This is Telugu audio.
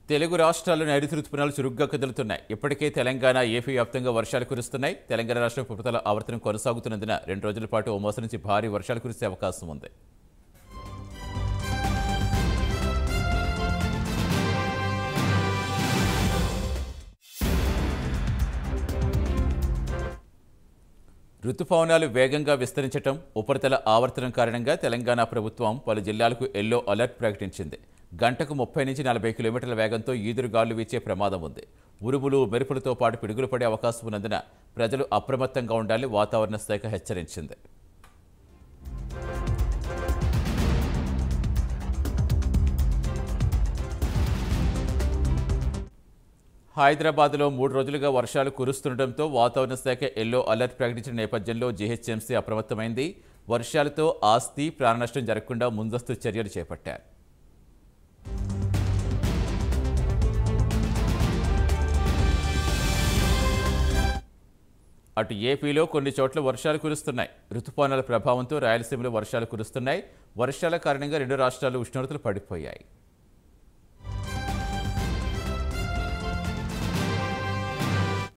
తెలుగు రాష్ట్రాల్లో నైరుతి రుతుపవనాలు చురుగ్గా కదులుతున్నాయి. ఇప్పటికే తెలంగాణ, ఏపీ వ్యాప్తంగా వర్షాలు కురుస్తున్నాయి. తెలంగాణ రాష్ట్ర ఉపరితల ఆవర్తనం కొనసాగుతున్నందున 2 రోజుల పాటు ఓ మోస్తరు నుంచి భారీ వర్షాలు కురిసే అవకాశం ఉంది. రుతుపవనాలు వేగంగా విస్తరించడం, ఉపరితల ఆవర్తనం కారణంగా తెలంగాణ ప్రభుత్వం పలు జిల్లాలకు ఎల్లో అలర్ట్ ప్రకటించింది. గంటకు 30 నుంచి 40 కిలోమీటర్ల వేగంతో ఈదురుగాలు వీచే ప్రమాదం ఉంది. ఉరుములు, మెరుపులతో పాటు పిడుగులు పడే అవకాశం ఉన్నందున ప్రజలు అప్రమత్తంగా ఉండాలని వాతావరణ శాఖ హెచ్చరించింది. హైదరాబాద్లో 3 రోజులుగా వర్షాలు కురుస్తుండటంతో వాతావరణ శాఖ ఎల్లో అలర్ట్ ప్రకటించిన నేపథ్యంలో జీహెచ్ఎంసీ అప్రమత్తమైంది. వర్షాలతో ఆస్తి, ప్రాణనష్టం జరగకుండా ముందస్తు చర్యలు చేపట్టారు. అటు ఏపీలో కొన్ని చోట్ల వర్షాలు కురుస్తున్నాయి. రుతుపవనాల ప్రభావంతో రాయలసీమలో వర్షాలు కురుస్తున్నాయి. వర్షాల కారణంగా 2 రాష్ట్రాల్లో ఉష్ణోగ్రతలు పడిపోయాయి.